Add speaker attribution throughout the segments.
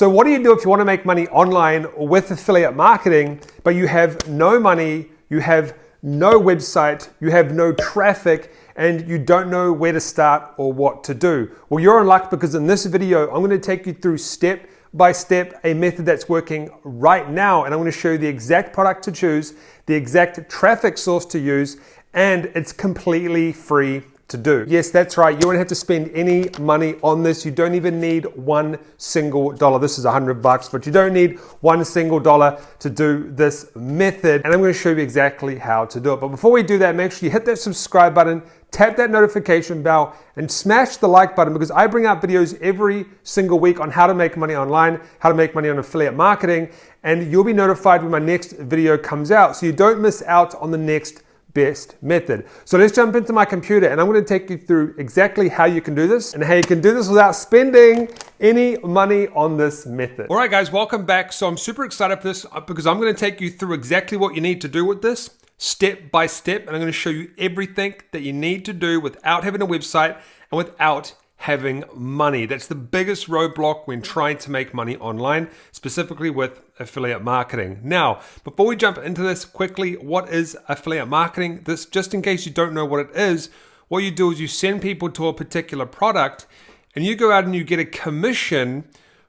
Speaker 1: So what do you do if you want to make money online with affiliate marketing, but you have no money, you have no website, you have no traffic, and you don't know where to start or what to do? Well, you're in luck, because in this video, I'm going to take you through step by step a method that's working right now. And I'm going to show you the exact product to choose, the exact traffic source to use, and it's completely free to do. Yes, that's right. You won't have to spend any money on this. You don't even need $1 single. This is $100, but you don't need $1 single to do this method. And I'm going to show you exactly how to do it. But before we do that, make sure you hit that subscribe button, tap that notification bell, and smash the like button, because I bring out videos every single week on how to make money online, how to make money on affiliate marketing, and you'll be notified when my next video comes out, so you don't miss out on the next best method. So let's jump into my computer, and I'm going to take you through exactly how you can do this and how you can do this without spending any money on this method. All right, guys, welcome back. So I'm super excited for this, because I'm going to take you through exactly what you need to do with this step by step, and I'm going to show you everything that you need to do without having a website and without having money. That's the biggest roadblock when trying to make money online, specifically with affiliate marketing. Now, before we jump into this quickly, what is affiliate marketing? This, just in case you don't know what it is, what you do is you send people to a particular product, and you go out and you get a commission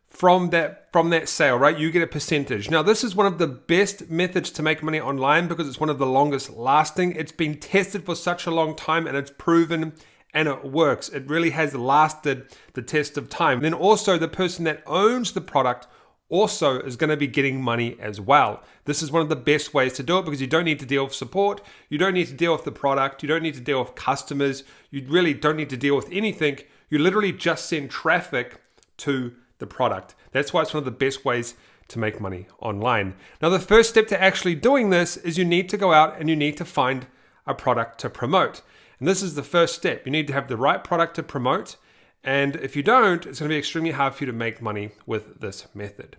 Speaker 1: from that sale, right? You get a percentage. Now, this is one of the best methods to make money online, because it's one of the longest lasting. It's been tested for such a long time, and it's proven and it works. It really has lasted the test of time. And then also, the person that owns the product also is going to be getting money as well. This is one of the best ways to do it, because you don't need to deal with support. You don't need to deal with the product. You don't need to deal with customers. You really don't need to deal with anything. You literally just send traffic to the product. That's why it's one of the best ways to make money online. Now, the first step to actually doing this is you need to go out and you need to find a product to promote. And this is the first step. You need to have the right product to promote. And if you don't, it's going to be extremely hard for you to make money with this method.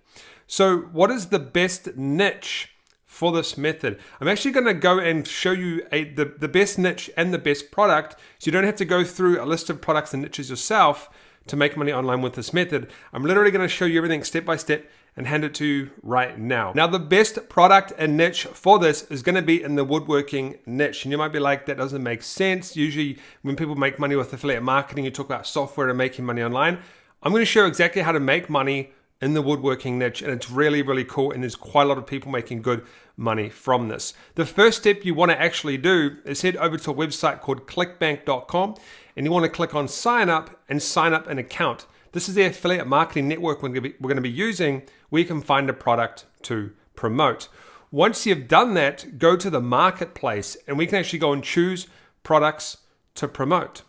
Speaker 1: So what is the best niche for this method? I'm actually going to go and show you the best niche and the best product, so you don't have to go through a list of products and niches yourself to make money online with this method. I'm literally going to show you everything step by step and hand it to you right now. Now, the best product and niche for this is going to be in the woodworking niche. And you might be like, that doesn't make sense. Usually when people make money with affiliate marketing, you talk about software and making money online. I'm going to show exactly how to make money in the woodworking niche, and it's really, really cool, and there's quite a lot of people making good money from this. The first step you want to actually do is head over to a website called clickbank.com, and you want to click on sign up and sign up an account. This is the affiliate marketing network we're going to be using, where you can find a product to promote. Once you've done that, go to the marketplace, and we can actually go and choose products to promote.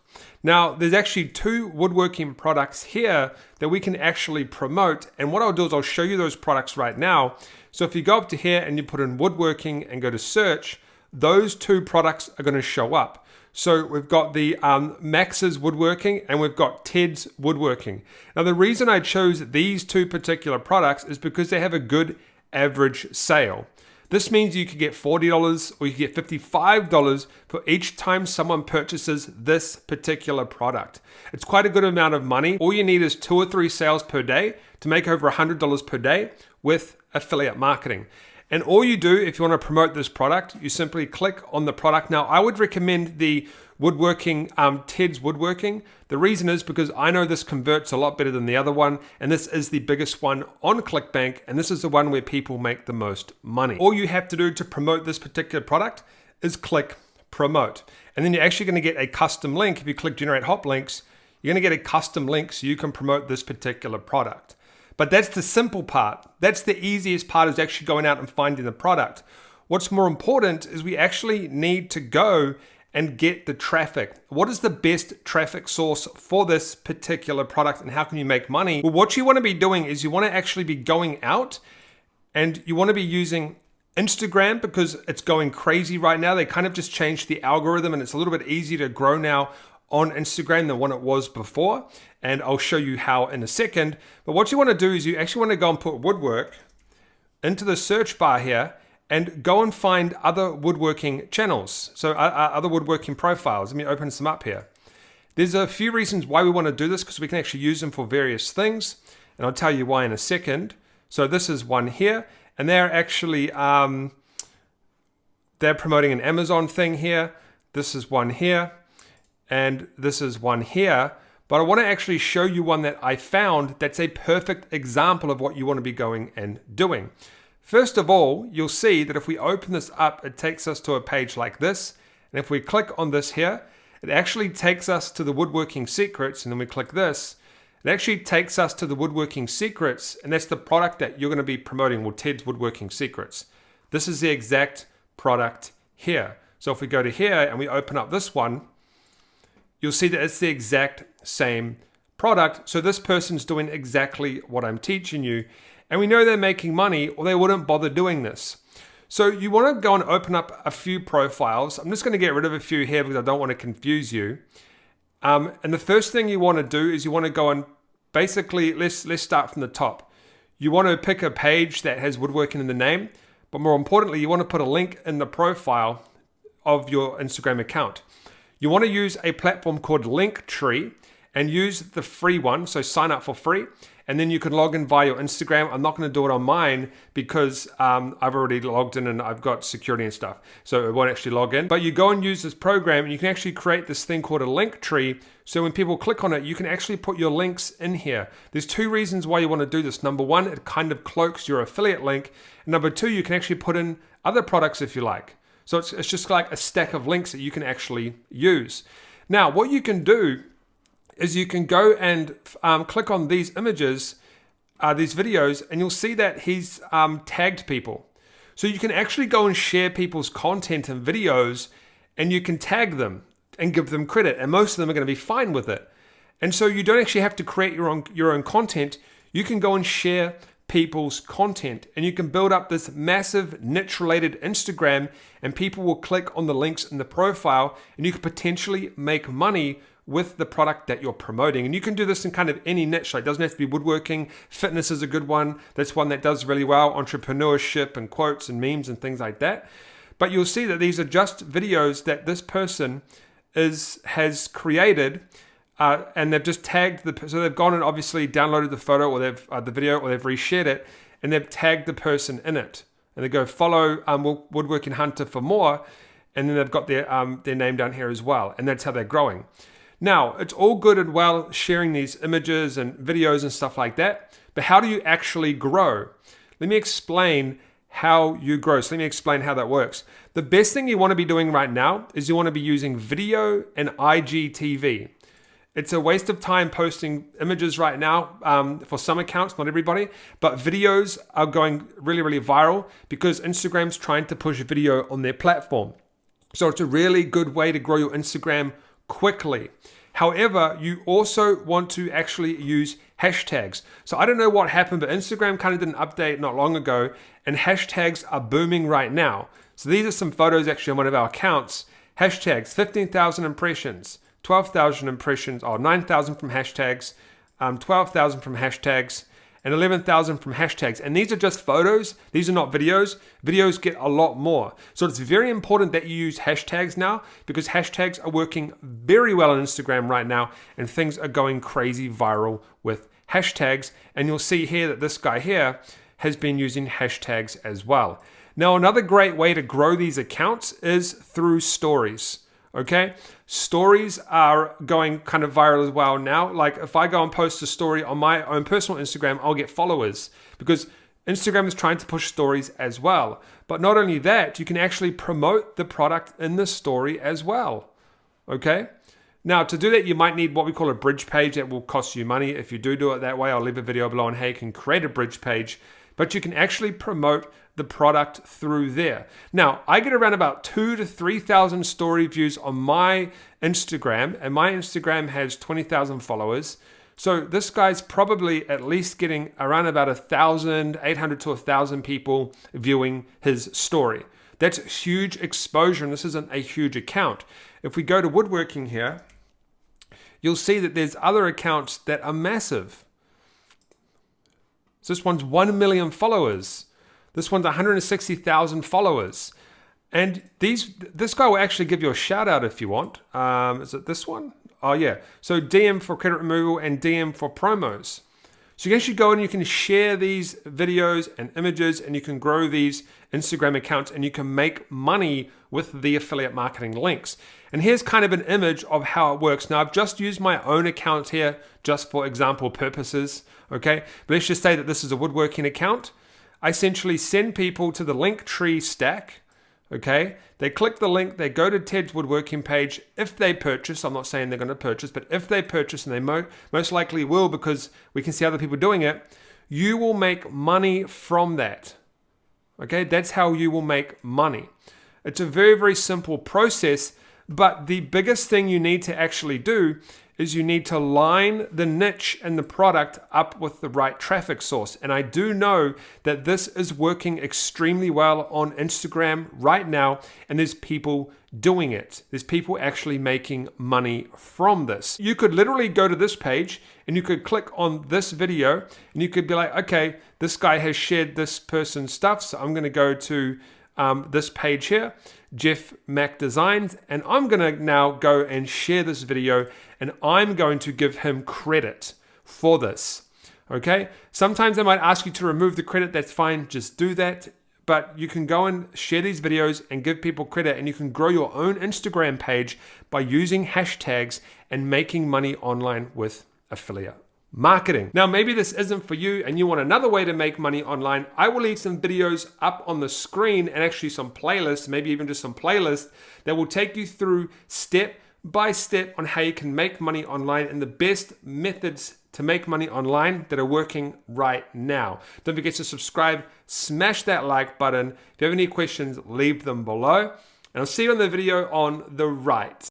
Speaker 1: Now, there's actually 2 woodworking products here that we can actually promote. And what I'll do is I'll show you those products right now. So if you go up to here and you put in woodworking and go to search, those 2 products are going to show up. So we've got the Max's Woodworking, and we've got Ted's Woodworking. Now, the reason I chose these 2 particular products is because they have a good average sale. This means you could get $40 or you could get $55 for each time someone purchases this particular product. It's quite a good amount of money. All you need is 2 or 3 sales per day to make over $100 per day with affiliate marketing. And all you do, if you want to promote this product, you simply click on the product. Now, I would recommend the woodworking, Ted's Woodworking. The reason is because I know this converts a lot better than the other one, and this is the biggest one on Clickbank, and this is the one where people make the most money. All you have to do to promote this particular product is click promote. And then you're actually going to get a custom link. If you click generate hot links, you're going to get a custom link so you can promote this particular product. But that's the simple part. That's the easiest part, is actually going out and finding the product. What's more important is we actually need to go and get the traffic. What is the best traffic source for this particular product, and how can you make money? Well, what you want to be doing is you want to actually be going out, and you want to be using Instagram, because it's going crazy right now. They kind of just changed the algorithm, and it's a little bit easier to grow now on Instagram than what it was before. And I'll show you how in a second. But what you want to do is you actually want to go and put woodwork into the search bar here, and go and find other woodworking channels. So other woodworking profiles. Let me open some up here. There's a few reasons why we want to do this, because we can actually use them for various things. And And I'll tell you why in a second. So this is one here, and they're actually, they're promoting an Amazon thing here. This is one here, and this is one here. But I want to actually show you one that I found that's a perfect example of what you want to be going and doing. First of all, you'll see that if we open this up, it takes us to a page like this. And if we click on this here, it actually takes us to the woodworking secrets. And then we click this, it actually takes us to the woodworking secrets. And that's the product that you're going to be promoting, well, Ted's Woodworking Secrets. This is the exact product here. So if we go to here and we open up this one, you'll see that it's the exact same product. So this person's doing exactly what I'm teaching you. And we know they're making money or they wouldn't bother doing this. So you want to go and open up a few profiles. I'm just going to get rid of a few here because I don't want to confuse you. And the first thing you want to do is you want to go and basically, let's start from the top. You want to pick a page that has woodworking in the name, but more importantly, you want to put a link in the profile of your Instagram account. You want to use a platform called Linktree and use the free one. So sign up for free. And then you can log in via your Instagram. I'm not going to do it on mine because I've already logged in and I've got security and stuff. So it won't actually log in. But you go and use this program and you can actually create this thing called a link tree. So when people click on it, you can actually put your links in here. There's two reasons why you want to do this. Number one, it kind of cloaks your affiliate link. And number two, you can actually put in other products if you like. So it's just like a stack of links that you can actually use. Now, what you can do is you can go and click on these images, these videos, and you'll see that he's tagged people. So you can actually go and share people's content and videos, and you can tag them and give them credit. And most of them are going to be fine with it. And so you don't actually have to create your own content. You can go and share people's content, and you can build up this massive niche-related Instagram, and people will click on the links in the profile, and you could potentially make money with the product that you're promoting. And you can do this in kind of any niche. Like, it doesn't have to be woodworking. Fitness is a good one. That's one that does really well. Entrepreneurship and quotes and memes and things like that. But you'll see that these are just videos that this person has created, and they've just tagged so they've gone and obviously downloaded the photo or they've the video, or they've reshared it, and they've tagged the person in it. And they go follow Woodworking Hunter for more, and then they've got their name down here as well. And that's how they're growing. Now, it's all good and well sharing these images and videos and stuff like that, but how do you actually grow? Let me explain how you grow. So let me explain how that works. The best thing you want to be doing right now is you want to be using video and IGTV. It's a waste of time posting images right now for some accounts, not everybody, but videos are going really, really viral because Instagram's trying to push video on their platform. So it's a really good way to grow your Instagram quickly. However, you also want to actually use hashtags. So I don't know what happened, but Instagram kind of did an update not long ago, and hashtags are booming right now. So these are some photos actually on one of our accounts. Hashtags, 15,000 impressions, 12,000 impressions, 9,000 from hashtags, 12,000 from hashtags, and 11,000 from hashtags. And these are just photos. These are not videos. Videos get a lot more. So it's very important that you use hashtags now, because hashtags are working very well on Instagram right now, and things are going crazy viral with hashtags. And you'll see here that this guy here has been using hashtags as well. Now, another great way to grow these accounts is through stories. Okay, stories are going kind of viral as well now. Like if I go and post a story on my own personal Instagram, I'll get followers because Instagram is trying to push stories as well. But not only that, you can actually promote the product in the story as well. Okay, now to do that, you might need what we call a bridge page. That will cost you money. If you do it that way, I'll leave a video below on how you can create a bridge page. But you can actually promote the product through there. Now, I get around about 2,000 to 3,000 story views on my Instagram, and my Instagram has 20,000 followers. So this guy's probably at least getting around about 1,800 to 1,000 people viewing his story. That's huge exposure, and this isn't a huge account. If we go to woodworking here, you'll see that there's other accounts that are massive. So this one's 1 million followers. This one's 160,000 followers. And this guy will actually give you a shout out if you want. Is it this one? Oh yeah. So DM for credit removal and DM for promos. So you can actually go and you can share these videos and images, and you can grow these Instagram accounts, and you can make money with the affiliate marketing links. And here's kind of an image of how it works. Now, I've just used my own account here just for example purposes, okay? But let's just say that this is a woodworking account. I essentially send people to the Linktree stack, okay? They click the link, they go to Ted's woodworking page. If they purchase, I'm not saying they're going to purchase, but if they purchase, and they most likely will because we can see other people doing it, you will make money from that, okay? That's how you will make money. It's a very, very simple process, but the biggest thing you need to actually do is you need to line the niche and the product up with the right traffic source. And I do know that this is working extremely well on Instagram right now, and there's people doing it. There's people actually making money from this. You could literally go to this page and you could click on this video and you could be like, okay, this guy has shared this person's stuff, so I'm gonna go to this page here, Jeff Mac Designs, and I'm gonna now go and share this video, and I'm going to give him credit for this, okay? Sometimes they might ask you to remove the credit, that's fine, just do that, but you can go and share these videos and give people credit, and you can grow your own Instagram page by using hashtags and making money online with affiliate marketing. Now, maybe this isn't for you and you want another way to make money online. I will leave some videos up on the screen and actually some playlists, maybe even just some playlists that will take you through step by step on how you can make money online and the best methods to make money online that are working right now. Don't forget to subscribe, smash that like button. If you have any questions, leave them below. And I'll see you on the video on the right.